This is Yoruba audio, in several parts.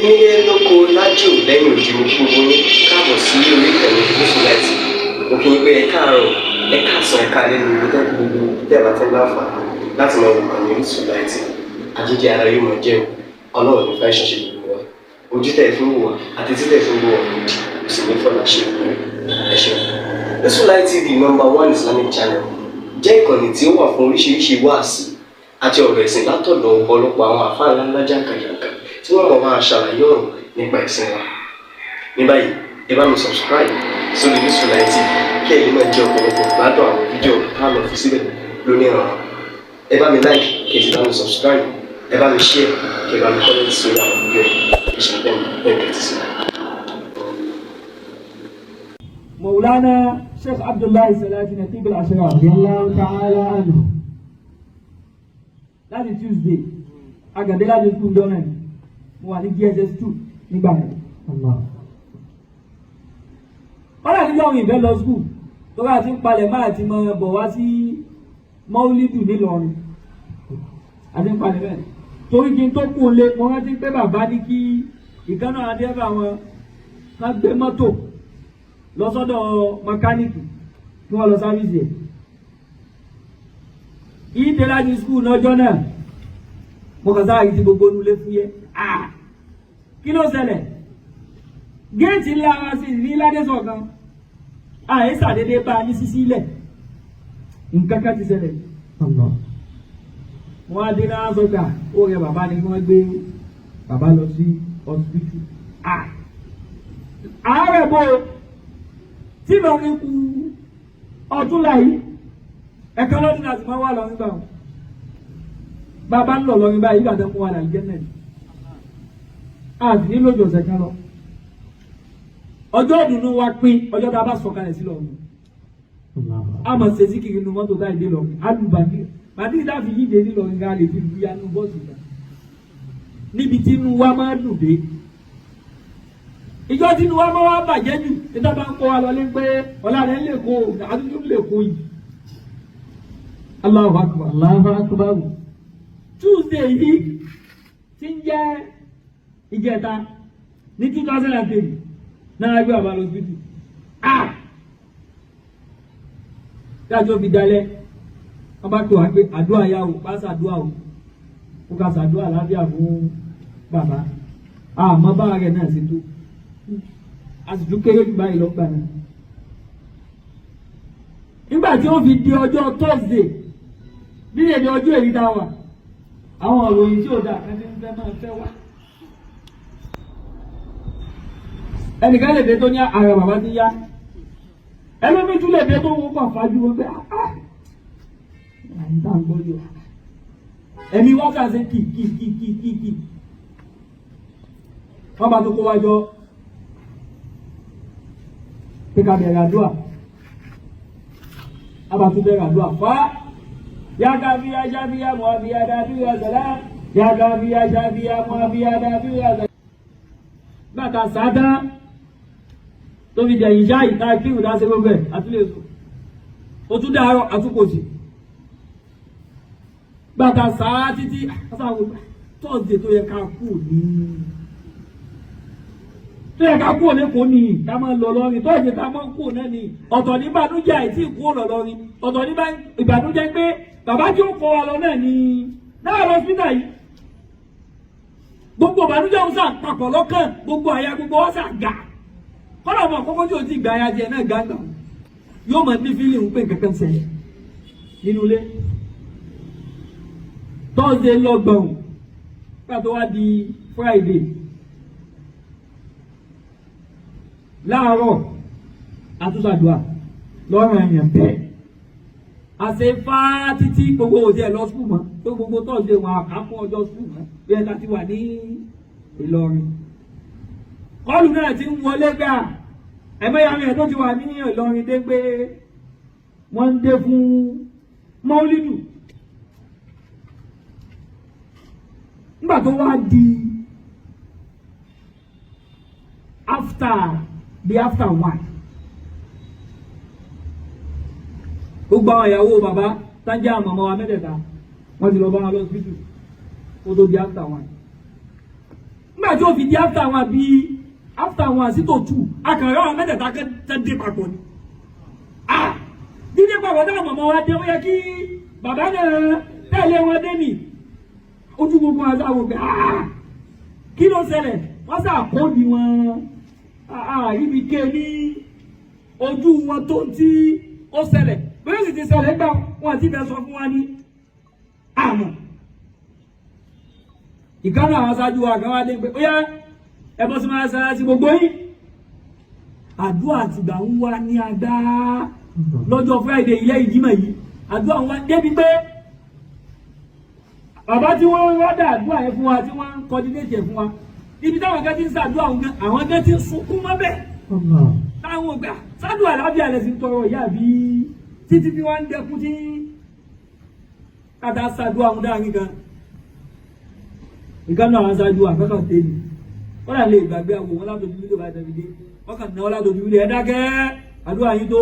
Nílé lóko lájò lẹ́yìn òdì mo kí gbogbo yín káàbọ̀ sí orí ìkànnì Salaty. Mo kí yín pé ẹ káàárọ̀, ẹ káàsán, ẹ káalẹ́ ní ibi tẹ́lẹ̀ gbogbo tẹ́lẹ̀ àti láǹfààní láti máa wò ìkànnì Salaty. Àjíjẹ ara yóò máa jẹun, ọlọ́run ní fẹ́ ṣọṣẹ́ gbogbo wa. Ojú tẹ̀ fún wò wá àti títẹ̀ fún wò wá lòdì, kò sì ní fọ́nà ṣe ẹ ṣeun. Salaty TV #1 Islamic channel jẹ́ ìkànnì tí ó wà fún oríṣiríṣi wáàsí àti ọ̀rọ̀ ẹ̀sìn látọ̀dọ̀ ọ̀pọ̀lọpọ̀ àwọn àfáà ńláńlá jàǹkàjàǹkà tí wọ́n mọ̀ máa ṣàlàyé ọ̀rọ̀ nípa ẹ̀sìn wa. Ní báyìí, ẹ bá mi subscribe sórí Salaty kí ẹ lè máa jẹ ọ̀pọ̀lọpọ̀ gbádùn àwọn fídíò táwọn fi síbẹ̀ lónìí ọ̀rọ̀. Ẹ bá mi like kí ẹ sì bá mi subscribe, ẹ bá mi share kí ẹ bá mi comment sórí àwọn fídíò ìṣẹ̀lẹ̀ bẹ́ẹ̀ sí. مولانا شيخ Abdullahi Salaty نتيب العشرة رضي الله تعالى عنه. Láti Tuesday, agàdé láti school dọ́nà ni, mo wà ní DSS 2 nígbà yẹn. Ọ̀rẹ́ àti yọ̀wìn ìfẹ́ lọ school, tó bá ti ń palẹ̀ máa ti mọ bọ̀ wá sí Mọ́lídù nílọrin. Àti ń palẹ̀ bẹ́ẹ̀. Torí kí n tó kún un lé, mo rántí pé bàbá ní kí ìkànnà adébà wọn ká gbé mọ́tò lọ sọ́dọ̀ mẹkáníìkì kí wọ́n lọ sáfíìsì ẹ̀. Ìdè láti skul lọ́jọ́ náà mo kàn sáà yìí ti gbogbo nulẹ̀ fúyẹ́. Kí ló ṣẹlẹ̀? Géètì ńlá wa sì ní ládẹ́sọ̀ kan. Àìsàdédé bá a ní sísí ilẹ̀. Nǹkan kan ti ṣẹlẹ̀. Wọ́n á dé náà sọ́gbà ó rẹ bàbá ni kí wọ́n gbé bàbá lọ sí ọsibítù. Àárẹ̀ bò tí lọ ní ku ọdún láyé ẹ̀ka lọ́dún láti máa wà lọ nígbà wọn. Bàbá ń lọ lọ́rin báyìí ìgbà tó ń wà láì jẹ́nẹ̀ ni. Àti nílò ìjọsẹ̀ kan lọ. Ọjọ́ ìdùnnú wa pín ọjọ́ tá a bá sọ kalẹ̀ sí lọ́run. A mọ̀ ṣe sí kiri inú mọ́tò táyì dé lọ́run. Alùbàdì bàdí ìdáfi yíde ní lọ́rin ká lè fi lu yanu bọ́ọ̀sì kan. Níbi tí inú wa máa dùn dé. Ìjọ tí inú wa máa wá bàjẹ́ jù nígbà bá ń kọ́ wa lọ lé pé ọ̀la rẹ̀ lè kó àdúgbò lè kó yìí. Allahu Akbar. Allahu Akbar. Tuesday yìí tí ń jẹ́ ìjẹta ní 2003 náà gbé àbá lọ síbítù. Dájọ́ fi dalẹ̀ wọ́n bá tó wá pé àdúrà yá o pásá àdúrà o kó ká sàdúrà lábíà fún bàbá. Àmọ́ bá rẹ̀ náà ṣe tó. A sì tún kéré jù báyìí lọ́gbà náà. Nígbà tí ó fi di ọjọ́ Thursday bí èdè ọjọ́ èyí dá wà àwọn òròyìn tí ó dá ẹni ń fẹ́ máa fẹ́ wá. Ẹnìkan lè dé tó ní ara bàbá ti yá ẹlòmí tún lè dé tó wọ́n pà fájú wọn pé àyíká ń gbọ́ yóò ẹ̀mí wọ́n kà sí kì wọ́n bá tó kó wájọ́ pé ká bẹ̀rẹ̀ àdúrà abàtú bẹ̀rẹ̀ àdúrà fá ya Kafiya Shafiya Muafiya Dafiya Salam ya Kafiya Shafiya Muafiya Dafiya Salam. Bàtà sáadá tó fi jẹ ìṣá ìta kí ìrùdá sí gbogbo ẹ̀ àtúlẹ̀ èso ó tún dáárọ̀ àtúkòsì. Bàtà sáá títí tọ́sídẹ̀ tó yẹ ká kú ní kò ní ká máa lọ lọ́rin tó ẹ̀jẹ̀ ká máa kú náà ní ọ̀tọ̀ ní ìbànújẹ́ àìsí ìkú ọ̀lọ̀ lọ́rin ọ̀tọ̀ ní ìbànújẹ́ pé bàbá tí ó kọ́ wa lọ náà ní náà lọ sí náà yìí gbogbo ìbànújẹ́ ń sàn papọ̀ lọ́kàn gbogbo àyà gbogbo ọ̀sà gà kọ́nà ọmọ àkọ́kọ́ tí o ti gbà ya jẹ náà gàgbà yóò máa ní fílì ń pè kankan ṣẹlẹ̀ nínú ilé Thursday lọ́gbọ̀n pàtó wá di Friday láàárọ̀ àtúnṣàdúrà lọ́rùn ẹ̀yàn bẹ́ẹ̀ àṣẹ fá títí gbogbo òde ẹ̀ lọ skul mọ́ tó gbogbo Thursday wọn àkápọ̀ ọjọ́ skul mọ́ bí ẹ láti wà ní Ìlọrin kọlù náà ti ń wọlé gbà ẹ̀mẹ́yà rẹ̀ tó ti wà ní Ìlọrin dé pé wọ́n ń dé fún Mọ́lídù nígbà tó wá di after 1 gbogbo àwọn ìyàwó bàbá tájá àmọ̀mọ́ wa mẹ́tẹ̀ẹ̀ta wọ́n ti lọ bá wọn lọ síbítù ó tó di after 1 nígbà tí ó fi di after àwọn àbí after àwọn àsìtò tù akàrà àwọn mẹ́tẹ̀ẹ̀ta kẹ́ dé papọ̀ ni. Dídé papọ̀ táwọn mọ̀mọ́ wa dé ó yẹ kí bàbá náà tẹ̀lé wọn dé nì. Ojú gbogbo àti àwọn òbí kí ló ṣẹlẹ̀ wọ́n sà kóòdì wọn ibi ké ní ojú wọn tó ti ó ṣẹlẹ̀ bóyá sì ti ṣẹlẹ̀ gbà wọn àti ibẹ̀ sọ fún wa ní àmọ́. Ìkànnì àwọn aṣáájú wa kan wá dé pé ó yá ẹbọ sí máa ṣe sí gbogbo yìí. Àdúrà àtìgbà ń wá ní adá lọ́jọ́ Friday ilé ìjímọ̀ yìí àdúrà ń wá débi pé bàbá tí wọ́n wá dá àdúrà yẹn fún wa tí wọ́n ń coordinate fún wa ibi táwọn kan ti ń ṣàdúrà àwọn kan ti ń sunkún mọ́ bẹ́ẹ̀. Táwọn ògbà ṣàdúrà lábẹ́ àlẹ́ sí ń tọrọ ìyá bí títí bí wọ́n ń dẹkùn tí kàtà ṣàdúrà ń dáhìn kan. Ìkànnì àwọn aṣáájú àkọ́kọ́ tèmi wọ́n là lè gbàgbé àwọn wọn látòjú fídíò bá tẹ̀lé dé wọ́n kàn náwó látòjú fídíò ẹ̀dákẹ́ àdúrà yín tó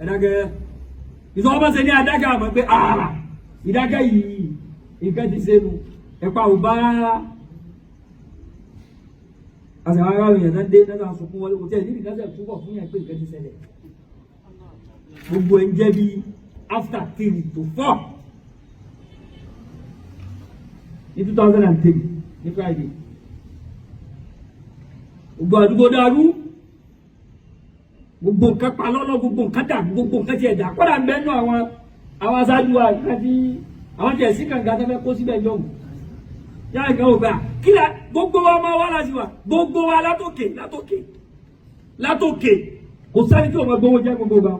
ẹ̀dákẹ́ ìsọwọ́ bá ṣe ní adákẹ́ àmọ́ pé ìdákẹ́ yìí nǹkan ti ṣe nu ẹ̀pà ò bá àṣà ara èèyàn náà dé náà sọ fún wọn lóko tí ẹ̀ níbi káṣẹ̀ túbọ̀ fún yẹn pé nǹkan ti ṣẹlẹ̀ gbogbo ẹ̀ ń jẹ́ bí after 3 to 4 ní 2003 ní Friday gbogbo àdúgbò dàrú gbogbo nǹkan pa lọ́lọ́ gbogbo nǹkan dà gbogbo nǹkan ti ẹ̀dá kọ́dà ń bẹ́ẹ̀ nù àwọn aṣáájú wa nǹkan tí àwọn tẹ̀ sí kàǹkà tó fẹ́ kó síbẹ̀ jọ̀mù yára ìgbà ògbà kí la gbogbo wa máa wá láti wà gbogbo wa látòkè kò sẹ́ni tí o máa gbowó jẹ́ gbogbo wa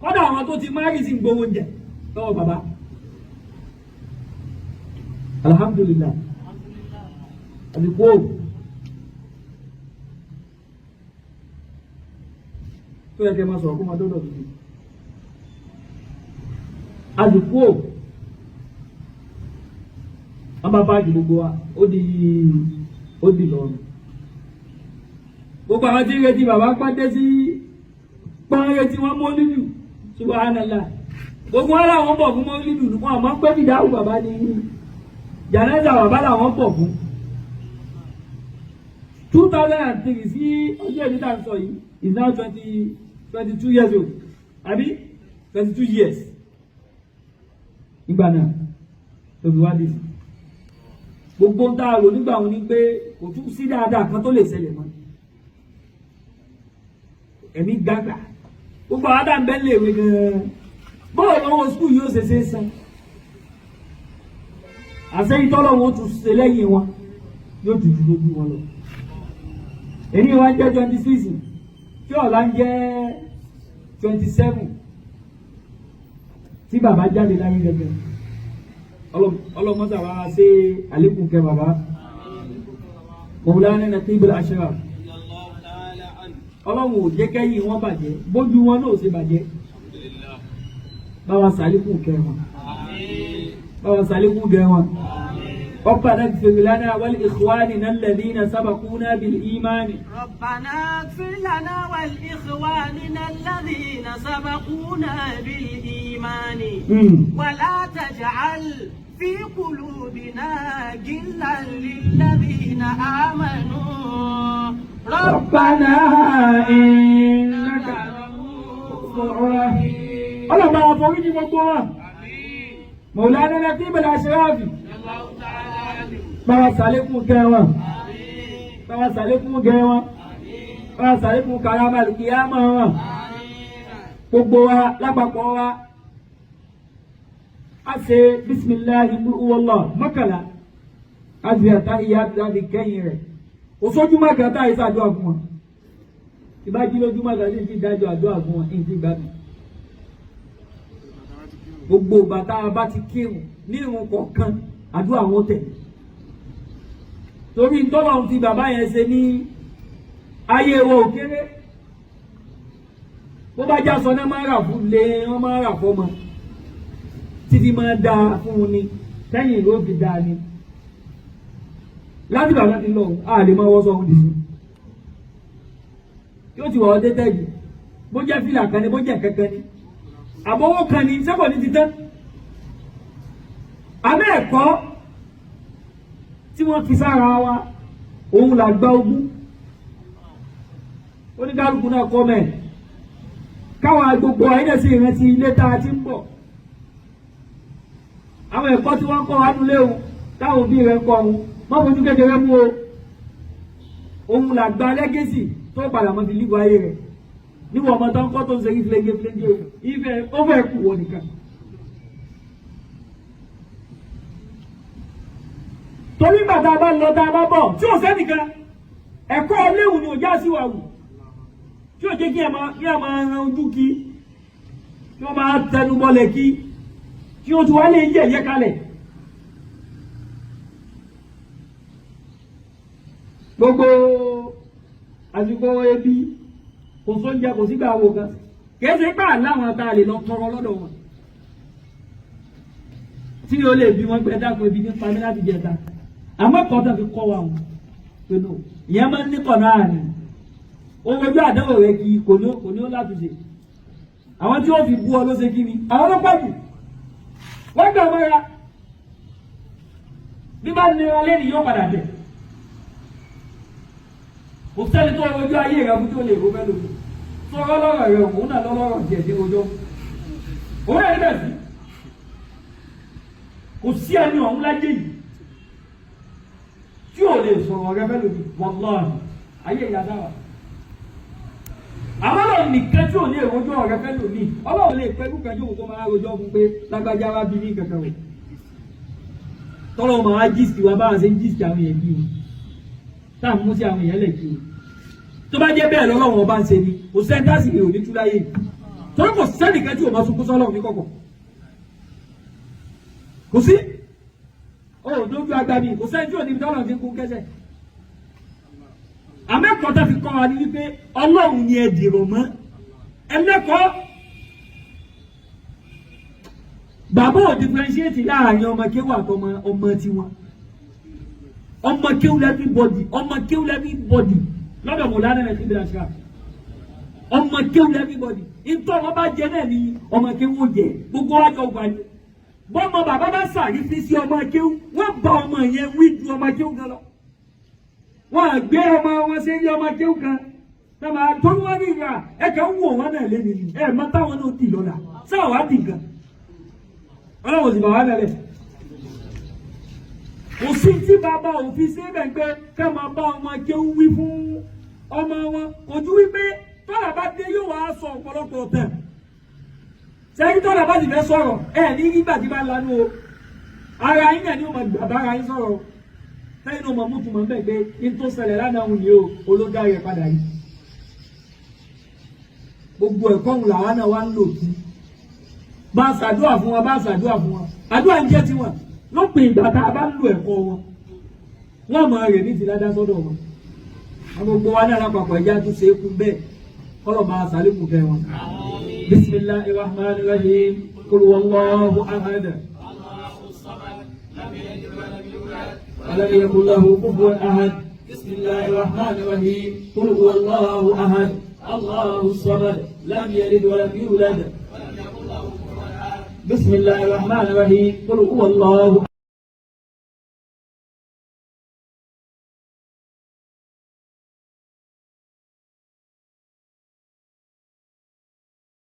kọ́dà àwọn tó ti máa rí sí gbowó jẹ lọ́wọ́ bàbá alhamdulillah àbíkú tó yẹ kẹ́ máa sọ̀rọ̀ kó máa dọ́dọ̀ tuntun àbíkú wọ́n bá báàgì gbogbo wa ó di lọ́rùn gbogbo àwọn tí ń retí bàbá pàdé sí pọ́n retí wọn mọ́ lílù subhanallah gbogbo wọn làwọn bọ̀ fún mọ́ lílù wọn àmọ́ pé fìdáhù bàbá ní jànáza bàbá làwọn bọ̀ fún 2003 sí ọjọ́ ìlú tá à ń sọ yìí is now 22 years old àbí 22 years nígbà náà tó fi wá dé sí gbogbo ń dáa rò nígbà wọn ni pé kò tún sí dáadáa kan tó lè ṣẹlẹ̀ mọ́ ẹ̀mí gbàgbà gbogbo àwọn àdàbẹ̀ lè wé gan-an bọ́ọ̀ lọ́wọ́ skul yóò ṣe é san àṣẹyìn tọ́lọ̀ wọn tún ṣe lẹ́yìn wọn yóò tún ju lójú wọn lọ èyí wọn jẹ́ 26 tí ọ̀la ń jẹ́ 27 tí bàbá jáde láyé gẹ́gẹ́ ọlọ́mọ́sà wa ṣe àlékún kẹ bàbá Mawlana Naqib al-Ashraf ọlọ́run ò jẹ́ kẹ́yìn wọn bàjẹ́ bójú wọn náà ṣe bàjẹ́ báwa ṣàlékún kẹ wọn báwa ṣàlékún kẹ wọn ربنا اغفر لنا ولإخواننا الذين سبقونا بالإيمان ربنا اغفر لنا ولإخواننا الذين سبقونا بالإيمان ولا تجعل في قلوبنا غلا للذين آمنوا ربنا إنك رؤوف رحيم الله ما فرجي مقوى مولانا نقيب الأشراف báwa ṣàlékún kẹ́ wọn báwa ṣàlékún gẹ́ wọn báwa ṣàlékún karama kìámà wọn gbogbo wa lápapọ̀ wa a ṣe bisimilahi wọlọ mọ́kànlá a fi àtà ìyá àti kẹ́yìn rẹ̀ kò sójúmọ́ kẹta ìṣàdúrà fún wọn ìbájí lójúmọ́ kẹta ìṣì dájọ́ àdúrà fún wọn ìṣì gbàgbé gbogbo bàtà bá ti kírun ní ìrun kọ̀ọ̀kan àdúrà wọn tẹ̀ torí tọ́lọ̀ fi bàbá yẹn ṣe ní ayé wo òkèrè bó bá já sọ náà máa rà fún lé wọn máa rà fọmọ títí máa dá fún un ni sẹ́yìn ló fi dá ni láti bàbá ti lọ a lè máa wọ́ sọ ohun dìbò yóò ti wọ̀ ọ́ tẹ́tẹ́ yìí bó jẹ́ fìlà kan ni bó jẹ́ kẹ́kẹ́ ni àbọ̀wọ́ kan ni sẹ́kọ̀ ní ti tán àmẹ́ ẹ̀kọ́ tí wọ́n fi sára wa òun là gba ogún oníkálukú náà kọ́ mẹ́ káwọn gbogbo ayé sí ìrántí ilé tá a ti ń bọ̀ àwọn ẹ̀kọ́ tí wọ́n ń kọ́ wa nulé o táwọn òbí rẹ̀ ń kọ́ ọ̀hún mọ́ fojú kékeré mú o òun là gba lẹ́gẹ́sì tó padà mọ́ fi líbu ayé rẹ̀ níwọ̀n ọmọ tó ń kọ́ tó ń segin fúlẹ́gẹ́ o ìfẹ́ ó fẹ́ kù wọ nìkan. torí bàtà bá lọ tá a bá bọ̀ tí ò sẹ́nìkan ẹ̀kọ́ léwu ni ò já sí wa wù tí ò jẹ́ kí ẹ máa ran ojú kí wọ́n máa tẹnu bọ́lẹ̀ kí tí ó ti wá lè yẹ̀ kalẹ̀. gbogbo àsìkò ebi kò sóúnjẹ kò sígbà wo kan kìí ṣe pé àláwọn tá a lè lọ tọrọ lọ́dọ̀ wọn tí o lè bí wọn gbẹ dákun ebi nípa mi láti jẹta àmọ́ kọ́tà fi kọ́ wa wọn pinnu ìyẹn máa ń ní kọ̀nà àná owó ojú àdánwò rẹ kì í kò ní ó láti ṣe àwọn tí ó fi bú ọ ló ṣe kí ni àwọn ló pàjù wọ́n gbà mọ́ra bí bá nira lẹ́nu yóò padà bẹ̀ kò sẹ́ni tó ojú ayé rẹ fún tí ó lè ro mẹ́lòó sọ̀rọ̀ lọ́rọ̀ rẹ òun náà lọ́rọ̀ jẹ̀ sí ojọ́ òun rẹ̀ níbẹ̀ sí kò sí ẹni ọ̀hún lájẹ́ yìí tí ò lè sọ̀rọ̀ rẹ mẹ́lòó wallahi ayé ìyá dáwà àmọ́ lọ nìkan tí ò lè rojọ́ ọ̀rẹ́ fẹ́ lòmí ọlọ́run lè pẹ́ kúkẹ́ jókòó kó máa rojọ́ fún pé lágbájá wá bí ní kankan rẹ̀ tọ́lọ́ máa jíìsì wa báwa ṣe ń jíìsì àwọn èèyàn bí wọn táà mú sí àwọn èèyàn lẹ̀ kí wọn tó bá jẹ́ bẹ́ẹ̀ lọ́lọ́run ọba ń ṣe ni kò sẹ́ńtásì rẹ̀ ò ní túláyé torí kò sẹ́nìkan tí ò máa sunkún sọ́lọ́run ní kọ̀kọ̀ kò sí ó dójú agbábí kò sẹ́ni tí ò ní tọ́lọ́run ti kún kẹ́sẹ̀ àmẹ́kọ̀ọ́ fi kọ́ wa ní wípé ọlọ́run ni ẹ dìrò mọ́ ẹlẹ́kọ̀ọ́ bàbá ò differentiate láàrin ọmọ kéwù àtọmọ ọmọ tiwọn ọmọ kéwù everybody lọ́dọ̀ mọ̀lánà ẹ̀ síbi àṣà ọmọ kéwù everybody ìtọ́ ọmọ bá jẹ náà ni ọmọ kéwù jẹ gbogbo wájú ọgbà ni bọ́mọ bàbá bá sàrí fi sí ọmọ kéwù wọ́n bá ọmọ yẹn wí ju ọmọ kéwù gan lọ wọ́n gbé ọmọ wọn sí ilé ọmọ kéwù kan tọ́mọ tó wọ́n rí ìgbà ẹ̀kẹ́ ń wò wọ́n náà lé nìyí ẹ̀ mọ́ táwọn náà dì lọ́la sáà wá dì gan ọlọ́wọ́ sì bà wá lẹ́lẹ̀ kò sí tí bàbá òfin ṣe bẹ̀ pé kẹ́ máa bá ọmọ kéwù wí fún ọmọ wọn ojú wípé tọ́lá bá dé yóò wá sọ ọ̀pọ̀lọpọ̀ tẹ̀ sẹ́yìn tọ́lá bá sì fẹ́ sọ̀rọ̀ ẹ̀ ní nígbà tí bá lanu o ara yín náà ni ó máa gbà bá ara yín sọ̀rọ̀ sẹ́yìn náà máa mú tùmọ̀ bẹ́ẹ̀ pé ní tó ṣẹlẹ̀ lánàá òun yìí o ológa rẹ̀ padà yìí gbogbo ẹ̀kọ́ òun làwọn náà wá ń lò kí bá a ṣàdúrà fún wọn àdúrà ń jẹ́ tiwọn lópin ìgbà tá a bá ń lo ẹ̀kọ́ wọn wọ́n máa rè ní ìtìládá sọ́dọ̀ wọn gbogbo wa náà lápapọ̀ ẹ̀já tó ṣe é kú bẹ́ẹ̀ kọ́lọ̀ máa sàlékù kẹ́ wọn. bismillahir rahmanir rahim qul huwallahu ahad walam yakul lahu kufuwan ahad bismillahir rahmanir rahim qul huwallahu ahad allahu samad lam yalid walam yulad بسم الله الرحمن الرحيم قل هو الله